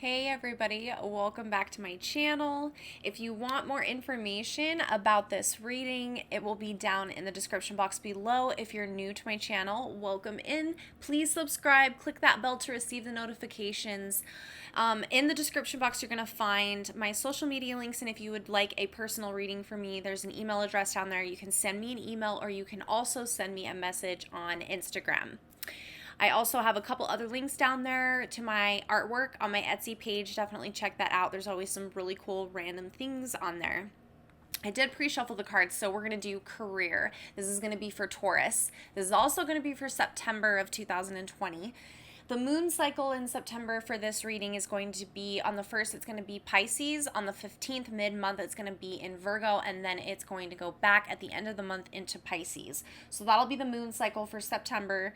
Hey everybody, welcome back to my channel. If you want more information about this reading, it will be down in the description box below. If you're new to my channel, welcome in. Please subscribe, click that bell to receive the notifications. In the description box, you're going to find my social media links, and if you would like a personal reading from me, there's an email address down there. You can send me an email, or you can also send me a message on Instagram. I also have a couple other links down there to my artwork on my Etsy page. Definitely check that out. There's always some really cool random things on there. I did pre-shuffle the cards, so we're going to do career. This is going to be for Taurus. This is also going to be for September of 2020. The moon cycle in September for this reading is going to be on the 1st, it's going to be Pisces. On the 15th, mid-month, it's going to be in Virgo, and then it's going to go back at the end of the month into Pisces. So that'll be the moon cycle for September.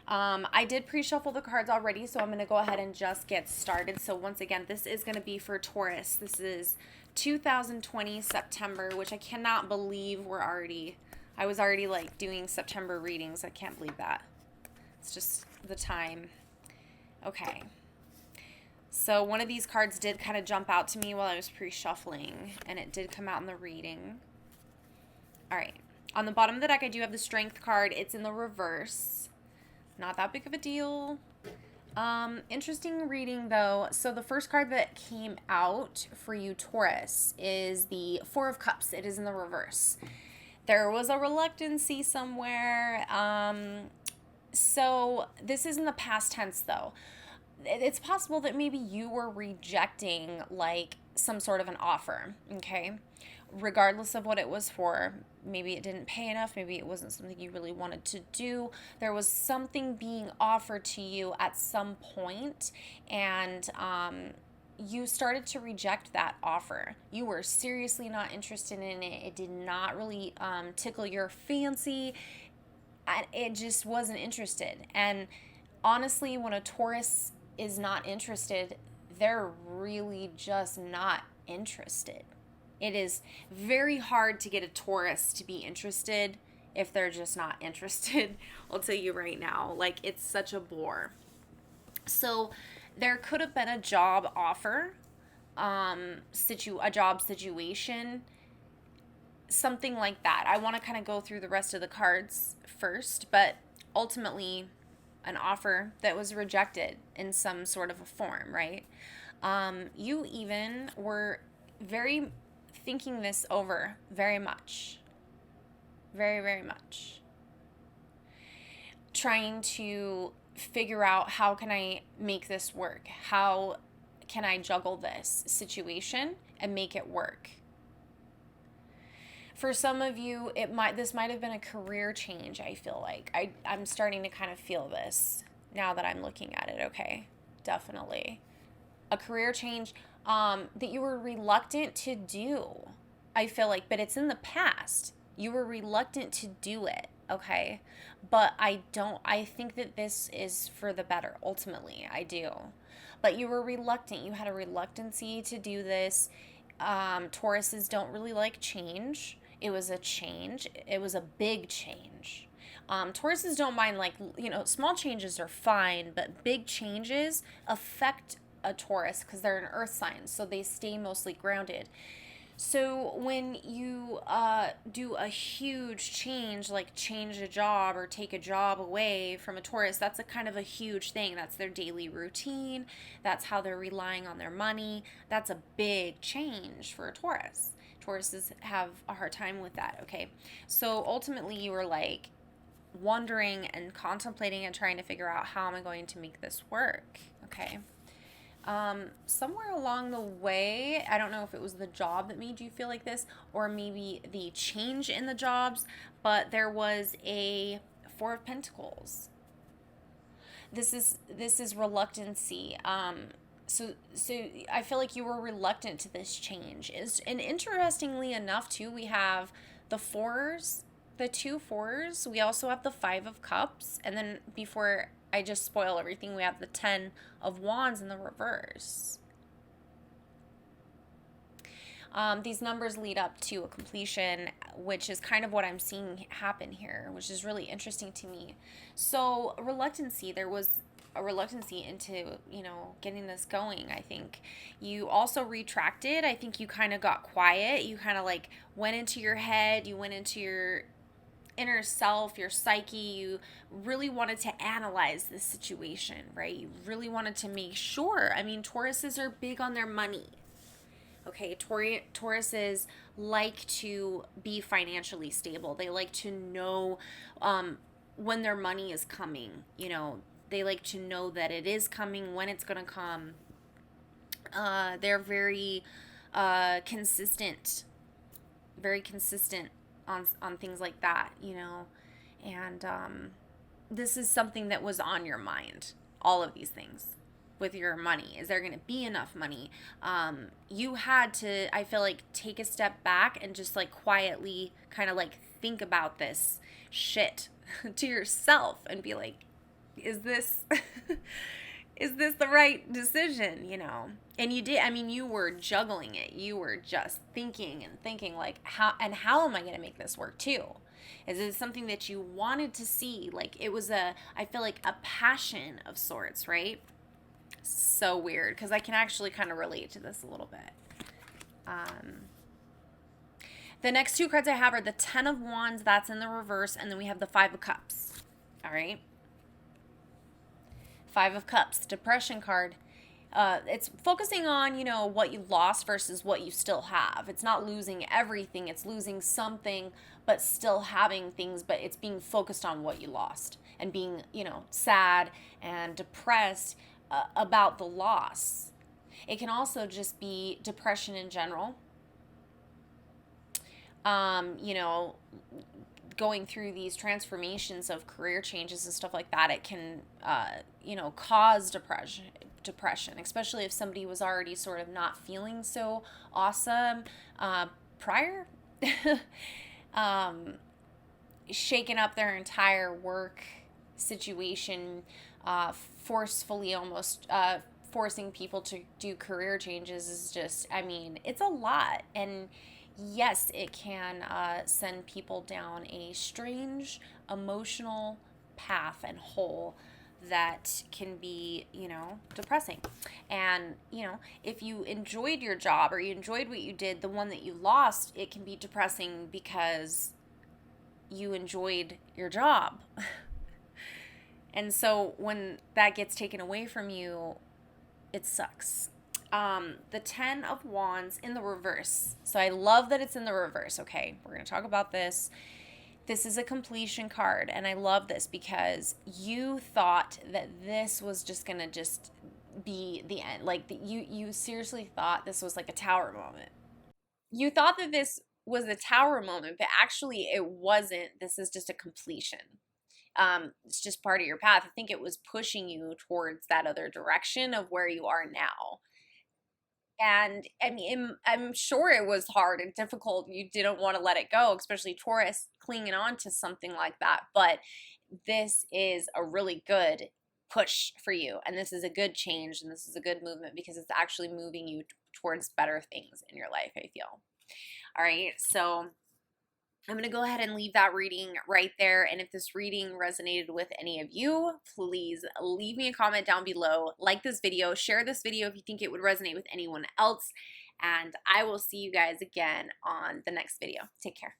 I did pre-shuffle the cards already, so I'm going to go ahead and just get started. So once again, this is going to be for Taurus. This is 2020 September, which I cannot believe I was already like doing September readings. I can't believe that. It's just the time. Okay. So one of these cards did kind of jump out to me while I was pre-shuffling, and it did come out in the reading. All right. On the bottom of the deck, I do have the Strength card. It's in the reverse. Not that big of a deal. Interesting reading though. So the first card that came out for you, Taurus, is the Four of Cups. It is in the reverse. There was a reluctancy somewhere. So this is in the past tense though. It's possible that maybe you were rejecting like some sort of an offer, okay? Regardless of what it was for. Maybe it didn't pay enough. Maybe it wasn't something you really wanted to do. There was something being offered to you at some point, and you started to reject that offer. You were seriously not interested in it. It did not really tickle your fancy. It just wasn't interested. And honestly, when a Taurus is not interested, they're really just not interested. It is very hard to get a Taurus to be interested if they're just not interested. I'll tell you right now, like, it's such a bore. So there could have been a job offer, a job situation, something like that. I want to kind of go through the rest of the cards first, but ultimately an offer that was rejected in some sort of a form, right? You even were thinking this over very much. Very, very much. Trying to figure out, how can I make this work? How can I juggle this situation and make it work? For some of you, this might have been a career change, I feel like. I'm starting to kind of feel this now that I'm looking at it, okay? Definitely. A career change that you were reluctant to do, I feel like, but it's in the past. You were reluctant to do it, okay? But I think that this is for the better, ultimately. I do. But you were reluctant. You had a reluctancy to do this. Tauruses don't really like change. It was a change. It was a big change. Tauruses don't mind, like, small changes are fine, but big changes affect a Taurus because they're an earth sign, so they stay mostly grounded. So when you do a huge change, like change a job or take a job away from a Taurus, that's a kind of a huge thing. That's their daily routine. That's how they're relying on their money. That's a big change for a Taurus. Tauruses have a hard time with that, okay? So ultimately you were like wondering and contemplating and trying to figure out, how am I going to make this work, okay? Somewhere along the way, I don't know if it was the job that made you feel like this, or maybe the change in the jobs, but there was a Four of Pentacles. This is reluctancy. So I feel like you were reluctant to this change. And interestingly enough, too, we have the fours, the two fours. We also have the Five of Cups, and then before I just spoil everything, we have the 10 of Wands in the reverse. These numbers lead up to a completion, which is kind of what I'm seeing happen here, which is really interesting to me. So reluctancy, there was a reluctancy into, getting this going. I think you also retracted. I think you kind of got quiet. You kind of like went into your head, you went into your inner self, your psyche. You really wanted to analyze this situation, right? You really wanted to make sure. I mean, Tauruses are big on their money. Okay, Tauruses like to be financially stable. They like to know when their money is coming. They like to know that it is coming, when it's going to come. They're consistent, very consistent on things like that, And this is something that was on your mind, all of these things with your money. Is there going to be enough money? You had to, I feel like, take a step back and just like quietly kind of like think about this shit to yourself and be like, is this is this the right decision, And you did. I mean, you were juggling it. You were just thinking and thinking like, how am I going to make this work too? Is it something that you wanted to see? Like it was I feel like a passion of sorts, right? So weird, because I can actually kind of relate to this a little bit. The next two cards I have are the Ten of Wands, that's in the reverse, and then we have the Five of Cups. All right. Five of Cups, depression card. It's focusing on, what you lost versus what you still have. It's not losing everything. It's losing something, but still having things, but it's being focused on what you lost and being, sad and depressed about the loss. It can also just be depression in general. Going through these transformations of career changes and stuff like that, it can, cause depression, especially if somebody was already sort of not feeling so awesome prior. Shaking up their entire work situation, forcefully almost forcing people to do career changes is just, I mean, it's a lot. And yes, it can send people down a strange emotional path and hole that can be, depressing. And, if you enjoyed your job or you enjoyed what you did, the one that you lost, it can be depressing because you enjoyed your job. And so when that gets taken away from you, it sucks. The Ten of Wands in the reverse. So I love that it's in the reverse. Okay, we're going to talk about this. This is a completion card, and I love this because you thought that this was just going to just be the end. Like you seriously thought this was like a tower moment. You thought that this was a tower moment, but actually it wasn't. This is just a completion. It's just part of your path. I think it was pushing you towards that other direction of where you are now. And I mean, I'm sure it was hard and difficult. You didn't want to let it go, especially Taurus clinging on to something like that. But this is a really good push for you. And this is a good change. And this is a good movement because it's actually moving you towards better things in your life, I feel. All right. So I'm going to go ahead and leave that reading right there. And if this reading resonated with any of you, please leave me a comment down below. Like this video, share this video if you think it would resonate with anyone else. And I will see you guys again on the next video. Take care.